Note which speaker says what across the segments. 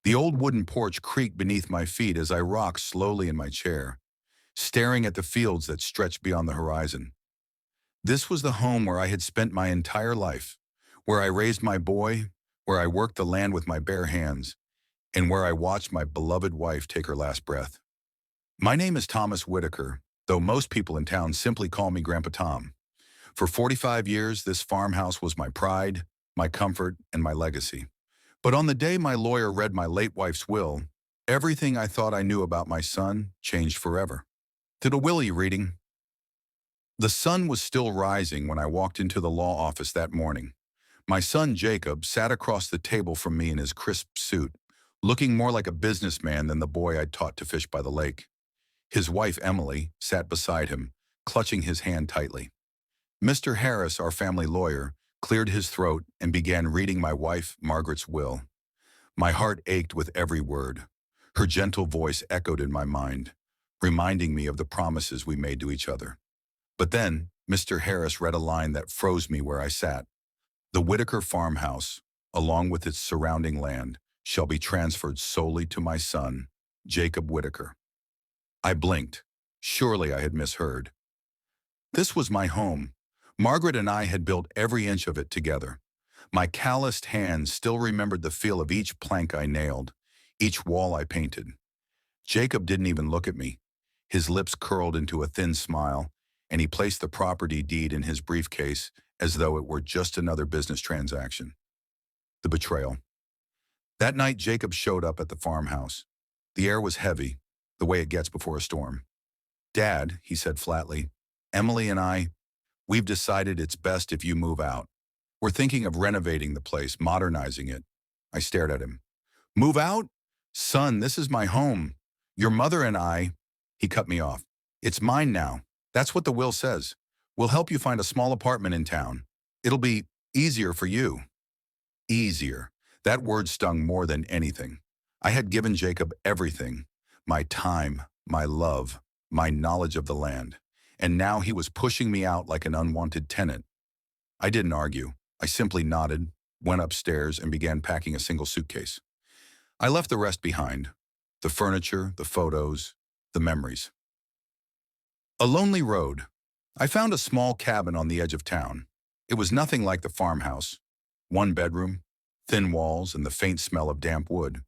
Speaker 1: The old wooden porch creaked beneath my feet as I rocked slowly in my chair, staring at the fields that stretched beyond the horizon. This was the home where I had spent my entire life, where I raised my boy, where I worked the land with my bare hands, and where I watched my beloved wife take her last breath. My name is Thomas Whitaker, though most people in town simply call me Grandpa Tom. For 45 years, this farmhouse was my pride, my comfort, and my legacy. But on the day my lawyer read my late wife's will, everything I thought I knew about my son changed forever. To the will reading. The sun was still rising when I walked into the law office that morning. My son Jacob sat across the table from me in his crisp suit, looking more like a businessman than the boy I'd taught to fish by the lake. His wife Emily sat beside him, clutching his hand tightly. Mr. Harris, our family lawyer, cleared his throat and began reading my wife Margaret's will. My heart ached with every word. Her gentle voice echoed in my mind, reminding me of the promises we made to each other. But then, Mr. Harris read a line that froze me where I sat. The Whitaker farmhouse, along with its surrounding land, shall be transferred solely to my son, Jacob Whitaker. I blinked. Surely I had misheard. This was my home. Margaret and I had built every inch of it together. My calloused hands still remembered the feel of each plank I nailed, each wall I painted. Jacob didn't even look at me. His lips curled into a thin smile, and he placed the property deed in his briefcase as though it were just another business transaction. The betrayal. That night, Jacob showed up at the farmhouse. The air was heavy, the way it gets before a storm. "Dad," he said flatly, "Emily and we've decided it's best if you move out. We're thinking of renovating the place, modernizing it." I stared at him. "Move out? Son, this is my home. Your mother and He cut me off. "It's mine now. That's what the will says. We'll help you find a small apartment in town. It'll be easier for you." Easier. That word stung more than anything. I had given Jacob everything. My time, my love, my knowledge of the land. And now he was pushing me out like an unwanted tenant. I didn't argue. I simply nodded, went upstairs, and began packing a single suitcase. I left the rest behind. The furniture, the photos, the memories. A lonely road. I found a small cabin on the edge of town. It was nothing like the farmhouse. One bedroom, thin walls, and the faint smell of damp wood.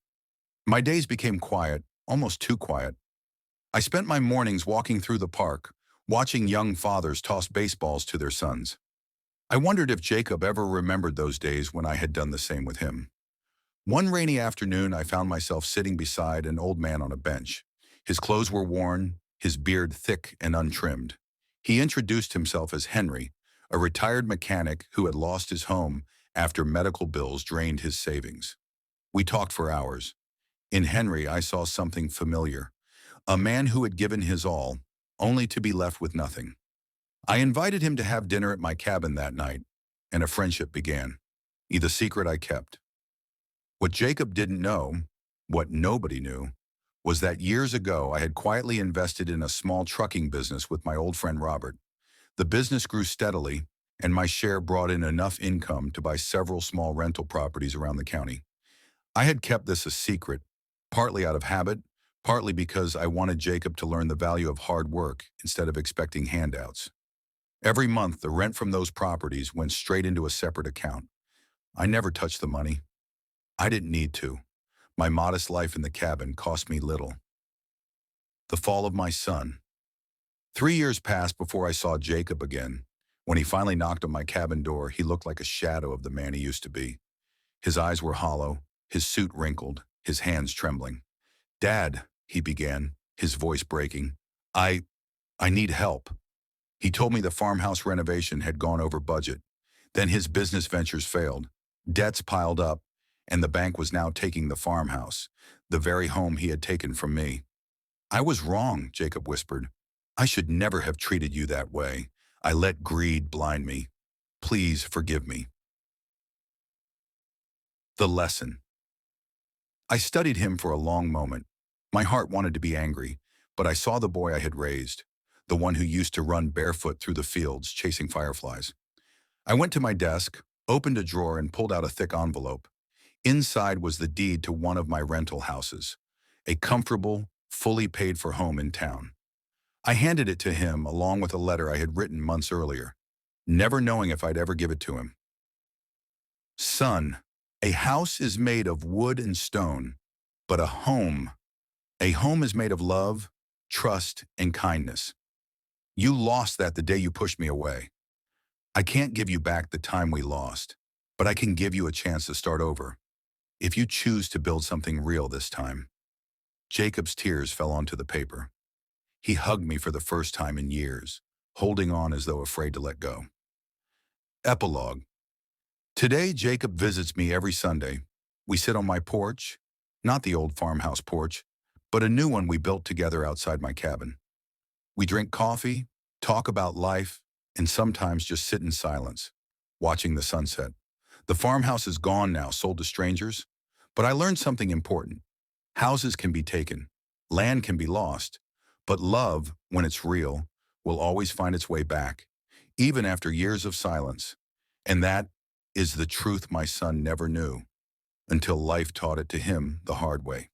Speaker 1: My days became quiet, almost too quiet. I spent my mornings walking through the park, watching young fathers toss baseballs to their sons. I wondered if Jacob ever remembered those days when I had done the same with him. One rainy afternoon, I found myself sitting beside an old man on a bench. His clothes were worn, his beard thick and untrimmed. He introduced himself as Henry, a retired mechanic who had lost his home after medical bills drained his savings. We talked for hours. In Henry, I saw something familiar. A man who had given his all, only to be left with nothing. I invited him to have dinner at my cabin that night, and a friendship began. The secret I kept. What Jacob didn't know, what nobody knew, was that years ago I had quietly invested in a small trucking business with my old friend Robert. The business grew steadily, and my share brought in enough income to buy several small rental properties around the county. I had kept this a secret, partly out of habit, partly because I wanted Jacob to learn the value of hard work instead of expecting handouts. Every month, the rent from those properties went straight into a separate account. I never touched the money. I didn't need to. My modest life in the cabin cost me little. The fall of my son. 3 years passed before I saw Jacob again. When he finally knocked on my cabin door, he looked like a shadow of the man he used to be. His eyes were hollow, his suit wrinkled, his hands trembling. "Dad," he began, his voice breaking, I need help." He told me the farmhouse renovation had gone over budget. Then his business ventures failed. Debts piled up, and the bank was now taking the farmhouse, the very home he had taken from me. "I was wrong," Jacob whispered. "I should never have treated you that way. I let greed blind me. Please forgive me." The lesson. I studied him for a long moment. My heart wanted to be angry, but I saw the boy I had raised, the one who used to run barefoot through the fields chasing fireflies. I went to my desk, opened a drawer, and pulled out a thick envelope. Inside was the deed to one of my rental houses, a comfortable, fully paid-for home in town. I handed it to him along with a letter I had written months earlier, never knowing if I'd ever give it to him. Son, a house is made of wood and stone, but a home is made of love, trust, and kindness. You lost that the day you pushed me away. I can't give you back the time we lost, but I can give you a chance to start over, if you choose to build something real this time. Jacob's tears fell onto the paper. He hugged me for the first time in years, holding on as though afraid to let go. Epilogue. Today, Jacob visits me every Sunday. We sit on my porch, not the old farmhouse porch, but a new one we built together outside my cabin. We drink coffee, talk about life, and sometimes just sit in silence, watching the sunset. The farmhouse is gone now, sold to strangers, but I learned something important. Houses can be taken, land can be lost, but love, when it's real, will always find its way back, even after years of silence. And that is the truth my son never knew, until life taught it to him the hard way.